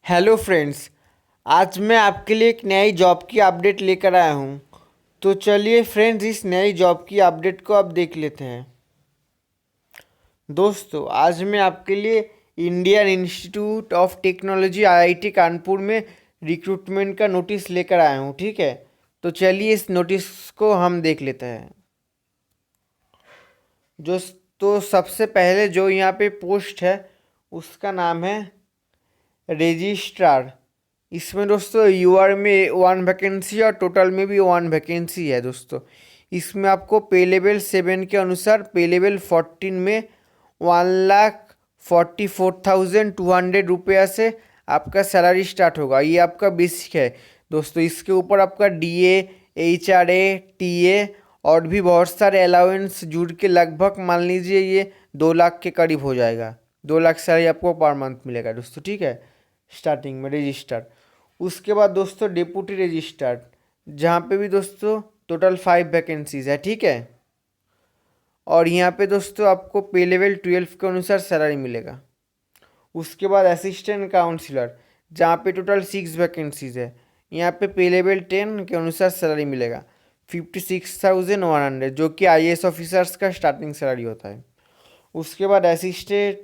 Hello friends. आज मैं आपके लिए एक नई जॉब की अपडेट लेकर आया हूँ। तो चलिए फ्रेंड्स, इस नई जॉब की अपडेट को अब देख लेते हैं। दोस्तों, आज मैं आपके लिए Indian institute of technology IIT Kanpur में रिक्रूटमेंट का नोटिस लेकर आया हूँ। ठीक है, तो चलिए इस नोटिस को हम देख लेते हैं। जो तो सबसे पहले जो यहाँ पे पोस्ट है उसका नाम है रजिस्ट्रार। इसमें दोस्तों यूआर में 1 वैकेंसी और टोटल में भी 1 वैकेंसी है दोस्तों। इसमें आपको पे लेवल 7 के अनुसार पे लेवल 14 में 1,44,200 रुपया से आपका सैलरी स्टार्ट होगा। ये आपका बेसिक है दोस्तों। इसके ऊपर आपका डीए, एचआरए, टीए और भी बहुत सारे अलाउंस जुड़ के लगभग मान लीजिए ये 2 लाख के करीब हो जाएगा। 2 लाख सैलरी आपको पर मंथ मिलेगा दोस्तों। ठीक है, स्टार्टिंग में रजिस्टर। उसके बाद दोस्तों डिप्टी रजिस्ट्रार, जहाँ पे भी दोस्तों टोटल 5 वैकेंसीज है। ठीक है, और यहाँ पे दोस्तों आपको पे लेवल 12 के अनुसार सैलरी मिलेगा। उसके बाद असिस्टेंट काउंसलर, जहाँ पे टोटल 6 वैकेंसीज है। यहाँ पे लेवल 10 के अनुसार सैलरी मिलेगा 56,100, जो कि आईएएस ऑफिसर्स का स्टार्टिंग सैलरी होता है। उसके बाद असिस्टेंट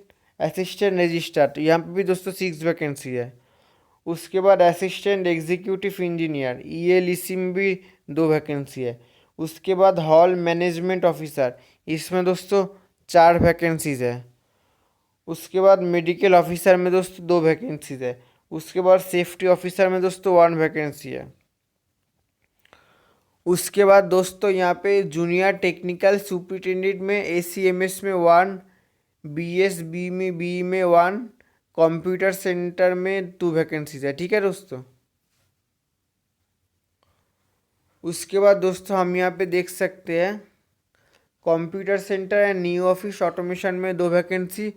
रजिस्ट्रार, यहाँ पे भी दोस्तों 6 वैकेंसी है। उसके बाद असिस्टेंट एग्जीक्यूटिव इंजीनियर, ये लिसी में भी 2 वैकेंसी है। उसके बाद हॉल मैनेजमेंट ऑफिसर, इसमें दोस्तों 4 वैकेंसीज है। उसके बाद मेडिकल ऑफिसर में दोस्तों 2 वैकेंसीज है। उसके बाद सेफ्टी ऑफिसर में दोस्तों 1 वैकेंसी है। उसके बाद दोस्तों यहाँ पे जूनियर टेक्निकल सुपरिटेंडेंट में एसीएमएस में 1, बी में 1, कंप्यूटर सेंटर में 2 वैकेंसीज है। ठीक है दोस्तों। उसके बाद दोस्तों हम यहाँ पे देख सकते हैं computer centre and new office automation में 2 vacancy,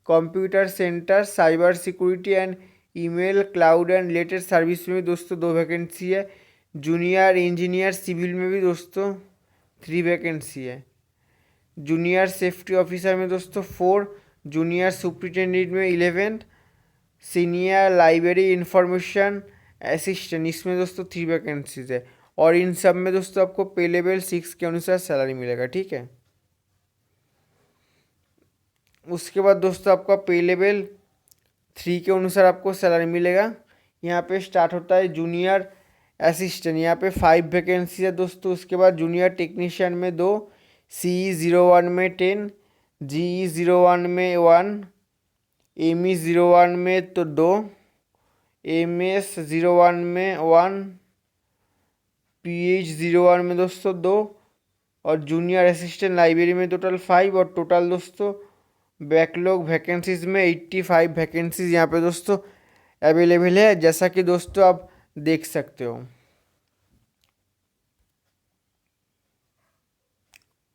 computer centre cyber security and email cloud and related service में दोस्तों 2 वैकेंसी है। जूनियर इंजीनियर सिविल में भी दोस्तों 3 वैकेंसी है। जूनियर सेफ्टी ऑफिसर में दोस्तों 4, जूनियर सुपरिटेंडेंट में 11, सीनियर लाइब्रेरी इंफॉर्मेशन असिस्टेंट, इसमें दोस्तों 3 वैकेंसीज है। और इन सब में दोस्तों आपको पे लेवल 6 के अनुसार सैलरी मिलेगा। ठीक है, उसके बाद दोस्तों आपका पे लेवल 3 के अनुसार आपको सैलरी मिलेगा। यहाँ पे स्टार्ट होता है जूनियर असिस्टेंट, यहाँ पे 5 वैकेंसी है दोस्तों। उसके बाद जूनियर टेक्नीशियन में 2, CE01 में 10, GE01 में 1, ME01 में तो 2, MS01 में 1, PH01 में दोस्तों 2, और जूनियर असिस्टेंट लाइब्रेरी में टोटल 5। और टोटल दोस्तों बैकलॉग वैकेंसीज में 85 वैकेंसीज यहाँ पे दोस्तों अवेलेबल है, जैसा कि दोस्तों आप देख सकते हो।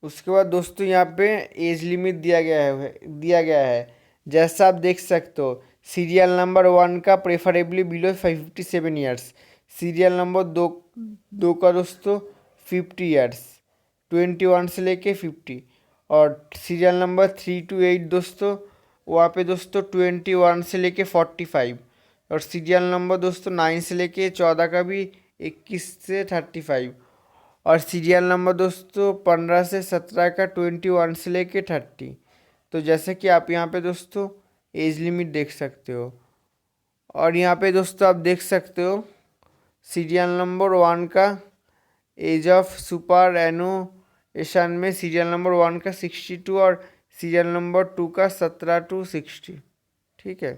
उसके बाद दोस्तों यहाँ पे एज लिमिट दिया गया है जैसा आप देख सकते हो। सीरियल नंबर 1 का preferably below 57 years, serial number 2 का दोस्तों 50 ईयर्स, 21 से लेके 50, और सीरियल नंबर 3 to 8 दोस्तों वहाँ पे दोस्तों 21 से लेके 45, और सीरियल नंबर दोस्तों 9 से लेके 14 का भी 21 से 35, और सीरियल नंबर दोस्तों 15 से 17 का 21 से लेके 30। तो जैसे कि आप यहाँ पे दोस्तों एज लिमिट देख सकते हो। और यहाँ पे दोस्तों आप देख सकते हो सीरियल नंबर 1 का एज ऑफ सुपर एनुएशन में सीरियल नंबर 1 का 62 और सीरियल नंबर 2 का 17 to 60। ठीक है,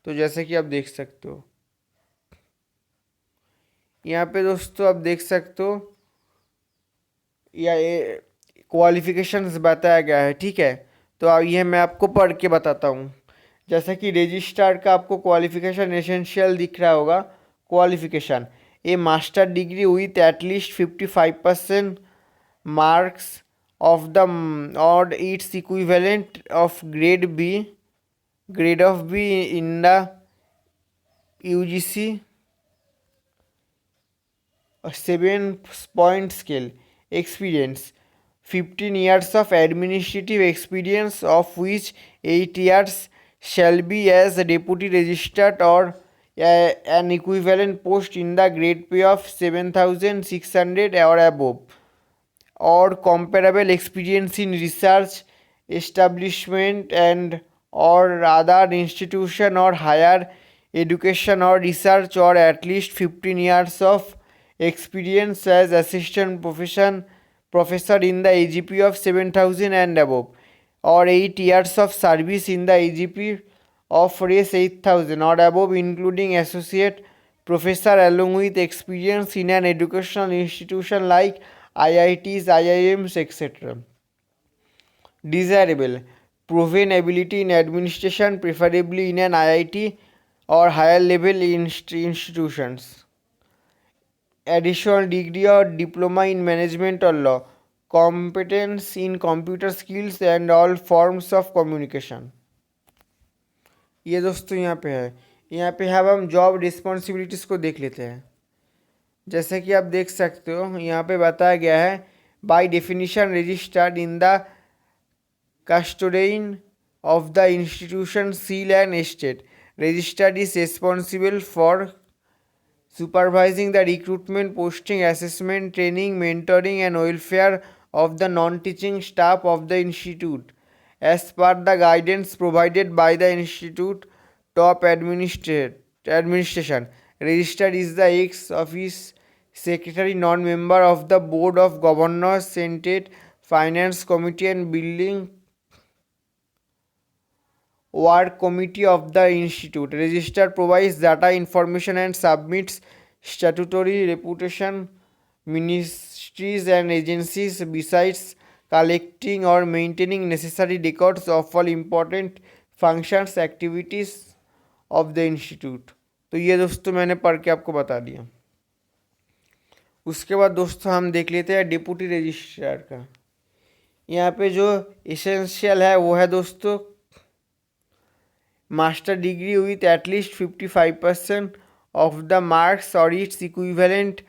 तो जैसे कि आप देख सकते हो यहाँ पे दोस्तों आप देख सकते हो या क्वालिफिकेशंस बताया गया है। ठीक है, तो अब ये मैं आपको पढ़ के बताता हूँ। जैसा कि रजिस्ट्रार का आपको क्वालिफिकेशन एसेंशियल दिख रहा होगा। Qualification a master degree with at least 55% marks of the और it's equivalent of grade of B in the UGC 7-point scale, experience 15 years of administrative experience, of which 8 years shall be as a deputy registrar or an equivalent post in the grade pay of 7,600 or above, or comparable experience in research establishment and or other institution or higher education or research, or at least 15 years of experience as assistant professor in the AGP of 7,000 and above, or 8 years of service in the AGP of race 8,000 or above, including associate professor, along with experience in an educational institution like IITs, IIMs, etc. Desirable: proven ability in administration, preferably in an IIT or higher level institutions. Additional degree or diploma in management or law. Competence in computer skills and all forms of communication. ये दोस्तों यहाँ पे है। यहाँ पे अब हम job responsibilities को देख लेते हैं। जैसे कि आप देख सकते हो यहाँ पे बताया गया है, by definition registered in the custodian of the institution seal and estate. Registered is responsible for supervising the recruitment, posting, assessment, training, mentoring and welfare of the non-teaching staff of the institute. As per the guidance provided by the institute top administration, registered is the ex-office secretary, non-member of the board of governors, senate, finance committee and building work committee of the institute. Register provides data information and submits statutory reputation ministries and agencies, besides collecting or maintaining necessary records of all important functions activities of the institute. तो ये दोस्तों मैंने पढ़ के आपको बता दिया। उसके बाद दोस्तों हम देख लेते हैं डिप्टी रजिस्ट्रार का। यहाँ पे जो एसेंशियल है वो है दोस्तों master degree with at least 55% of the marks or its equivalent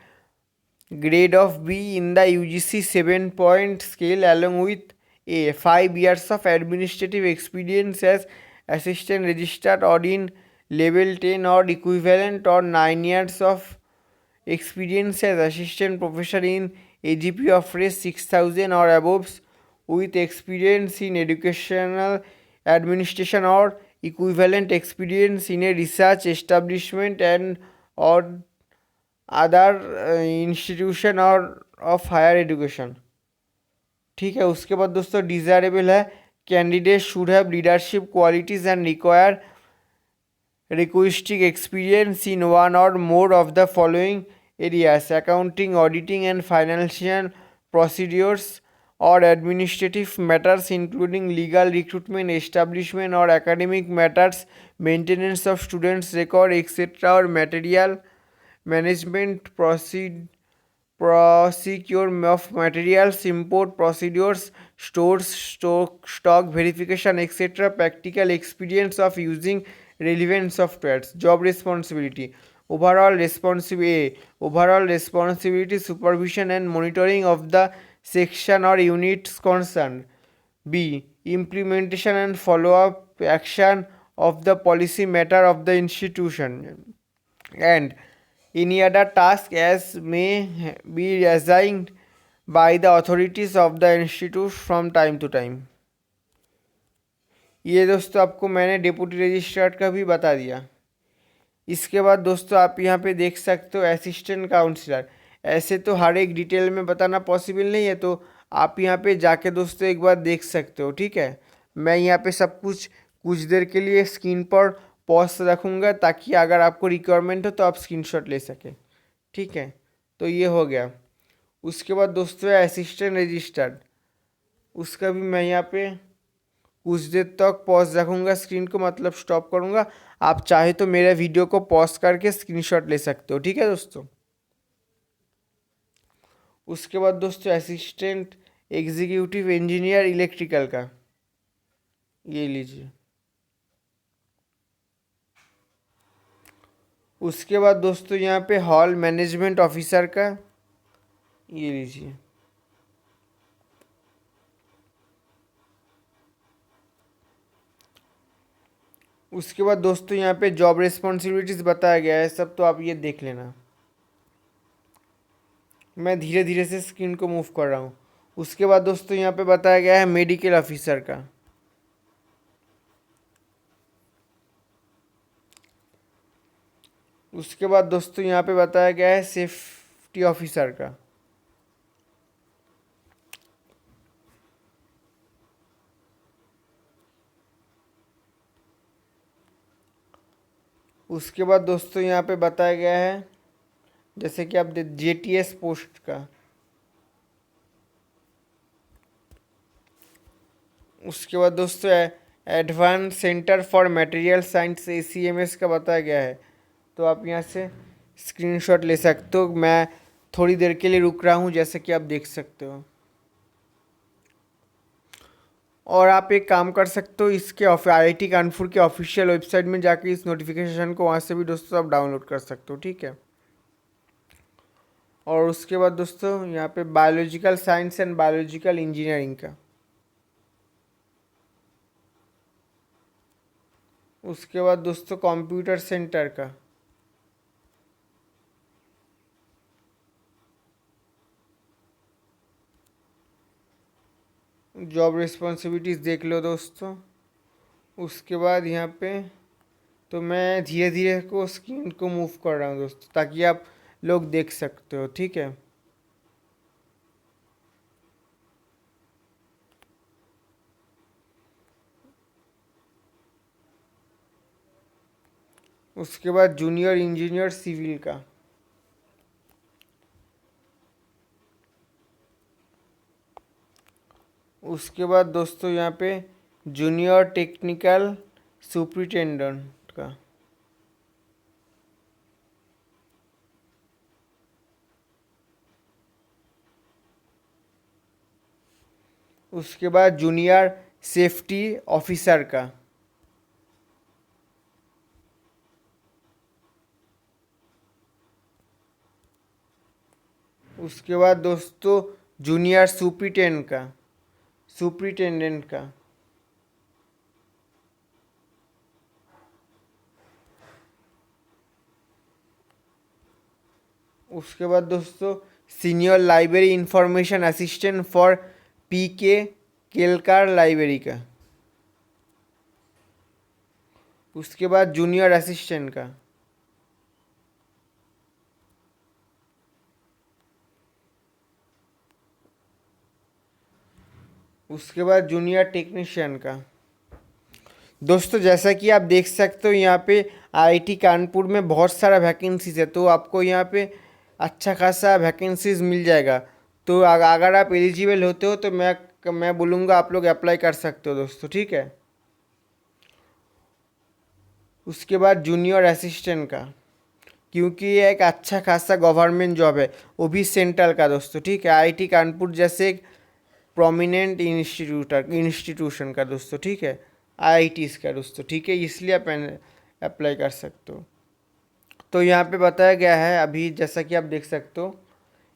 grade of B in the UGC 7-point scale, along with a 5 years of administrative experience as assistant registrar or in level 10 or equivalent, or 9 years of experience as assistant professor in AGP of race 6,000 or above, with experience in educational administration or equivalent experience in a research establishment and or other institution or of higher education. ठीक है। उसके बाद दोस्तों desirable है, candidate should have leadership qualities and require requisite experience in one or more of the following areas: accounting, auditing and financial procedures, or administrative matters including legal, recruitment, establishment or academic matters, maintenance of students' record, etc., or material management, procure of materials, import procedures, stores, stock verification, etc. Practical experience of using relevant softwares. Job responsibility: overall responsibility, supervision and monitoring of the section or units concerned. B. Implementation and follow-up action of the policy matter of the institution, and any other task as may be assigned by the authorities of the institute from time to time. ये दोस्तों आपको मैंने deputy registrar का भी बता दिया। इसके बाद दोस्तों आप यहाँ पे देख सकते हो असिस्टेंट काउंसलर। ऐसे तो हर एक डिटेल में बताना पॉसिबल नहीं है, तो आप यहाँ पे जाके दोस्तों एक बार देख सकते हो। ठीक है, मैं यहाँ पे सब कुछ देर के लिए स्क्रीन पर पॉज रखूँगा ताकि अगर आपको रिक्वायरमेंट हो तो आप स्क्रीनशॉट ले सकें। ठीक है, तो ये हो गया। उसके बाद दोस्तों है असिस्टेंट रजिस्टर्ड, उसका भी मैं यहाँ पे कुछ देर तक पॉज रखूँगा स्क्रीन को, मतलब स्टॉप करूँगा। आप चाहे तो मेरे वीडियो को पॉज करके स्क्रीनशॉट ले सकते हो। ठीक है दोस्तों। उसके बाद दोस्तों असिस्टेंट एग्जीक्यूटिव इंजीनियर इलेक्ट्रिकल का, ये लीजिए। उसके बाद दोस्तों यहाँ पे हॉल मैनेजमेंट ऑफिसर का, ये लीजिए। उसके बाद दोस्तों यहाँ पे जॉब रिस्पॉन्सिबिलिटीज़ बताया गया है सब, तो आप ये देख लेना। मैं धीरे धीरे से स्क्रीन को मूव कर रहा हूँ। उसके बाद दोस्तों यहाँ पे बताया गया है मेडिकल ऑफिसर का। उसके बाद दोस्तों यहाँ पे बताया गया है सेफ्टी ऑफिसर का। उसके बाद दोस्तों यहाँ पे बताया गया है जैसे कि आप जेटीएस पोस्ट का। उसके बाद दोस्तों advance centre for material science ACMS का बताया गया है, तो आप यहाँ से स्क्रीनशॉट ले सकते हो। मैं थोड़ी देर के लिए रुक रहा हूँ जैसे कि आप देख सकते हो। और आप एक काम कर सकते हो, इसके आईआईटी कानपुर के ऑफिशियल वेबसाइट में जाके इस नोटिफिकेशन को वहाँ से भी दोस्तों आप डाउनलोड कर सकते हो, ठीक है। और उसके बाद दोस्तों यहाँ पे biological science and biological engineering का। उसके बाद दोस्तों कंप्यूटर सेंटर का। जॉब रिस्पॉन्सिबिलिटीज़ देख लो दोस्तों। उसके बाद यहाँ पे तो मैं धीरे धीरे को स्क्रीन को मूव कर रहा हूँ दोस्तों, ताकि आप लोग देख सकते हो, ठीक है। उसके बाद जूनियर इंजीनियर सिविल का। उसके बाद दोस्तों यहाँ पे जूनियर टेक्निकल सुपरिटेंडेंट का। उसके बाद जूनियर सेफ्टी ऑफिसर का। उसके बाद दोस्तों जूनियर सुपरिटेंडेंट का। उसके बाद दोस्तों senior library information assistant for PK Kelkar library का। उसके बाद जूनियर असिस्टेंट का। उसके बाद जूनियर टेक्नीशियन का। दोस्तों जैसा कि आप देख सकते हो यहाँ पे आईआईटी कानपुर में बहुत सारा वैकेंसीज है, तो आपको यहाँ पे अच्छा खासा वैकेंसीज मिल जाएगा। तो अगर आप एलिजिबल होते हो तो मैं बोलूँगा आप लोग अप्लाई कर सकते हो दोस्तों, ठीक है। उसके बाद जूनियर असिस्टेंट का, क्योंकि ये एक अच्छा खासा गवर्नमेंट जॉब है, वो भी सेंट्रल का दोस्तों, ठीक है। आईआईटी कानपुर जैसे एक प्रोमिनेंट इंस्टीट्यूशन का दोस्तों, ठीक है। आईआईटीज़ का दोस्तों, ठीक है, इसलिए आप अप्लाई कर सकते हो। तो यहाँ पे बताया गया है अभी जैसा कि आप देख सकते हो,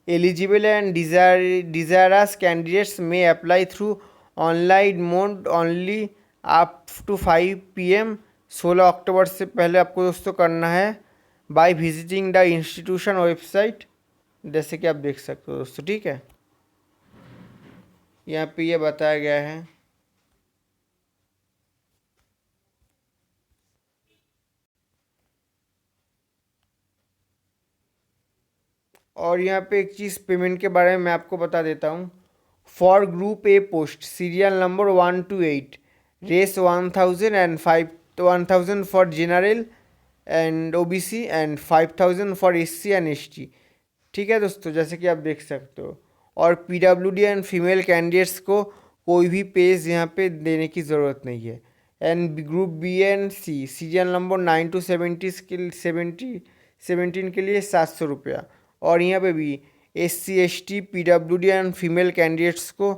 एलिजिबल एंड डिजायरस कैंडिडेट्स में apply through online mode only up to 5 PM 16 October से पहले आपको दोस्तों करना है by visiting the institution website, जैसे कि आप देख सकते हो दोस्तों, ठीक है। यहाँ पे ये बताया गया है। और यहाँ पे एक चीज़ पेमेंट के बारे में मैं आपको बता देता हूँ। For group A post serial number 1 to 8 रेस 1000 and 1000 for general and OBC and 5000 for SC and ST, ठीक है दोस्तों, जैसे कि आप देख सकते हो। और पीडब्ल्यूडी एंड फीमेल कैंडिडेट्स को कोई भी पेज यहाँ पे देने की ज़रूरत नहीं है। And group B and C serial number 9 to 70 के 17 के लिए 700 रुपया। और यहाँ पे भी SC ST PWD and female candidates को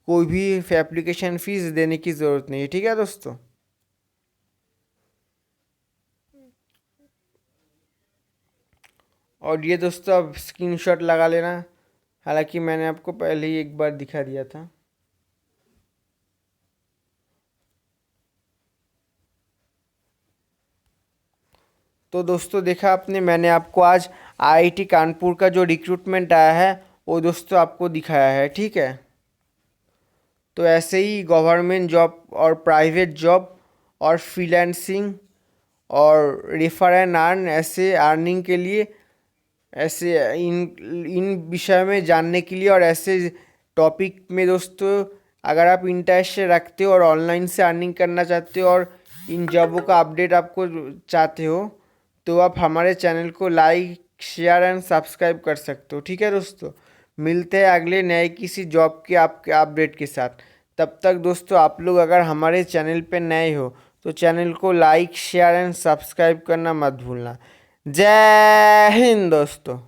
कोई भी एप्लीकेशन फ़ीस देने की ज़रूरत नहीं है, ठीक है दोस्तों। और ये दोस्तों आप स्क्रीनशॉट लगा लेना, हालांकि मैंने आपको पहले ही एक बार दिखा दिया था। तो दोस्तों देखा आपने, मैंने आपको आज आईआईटी कानपुर का जो रिक्रूटमेंट आया है वो दोस्तों आपको दिखाया है, ठीक है। तो ऐसे ही गवर्नमेंट जॉब और प्राइवेट जॉब और फ्रीलांसिंग और रेफर एंड अर्न, ऐसे अर्निंग के लिए, ऐसे इन इन विषय में जानने के लिए और ऐसे टॉपिक में दोस्तों अगर आप इंटरेस्ट रखते हो और ऑनलाइन से अर्निंग करना चाहते हो और इन जॉबों का अपडेट आपको चाहते हो, तो आप हमारे चैनल को लाइक शेयर एंड सब्सक्राइब कर सकते हो, ठीक है दोस्तों। मिलते हैं अगले नए किसी जॉब के आपके अपडेट के साथ। तब तक दोस्तों आप लोग अगर हमारे चैनल पे नए हो तो चैनल को लाइक शेयर एंड सब्सक्राइब करना मत भूलना। जय हिंद दोस्तों।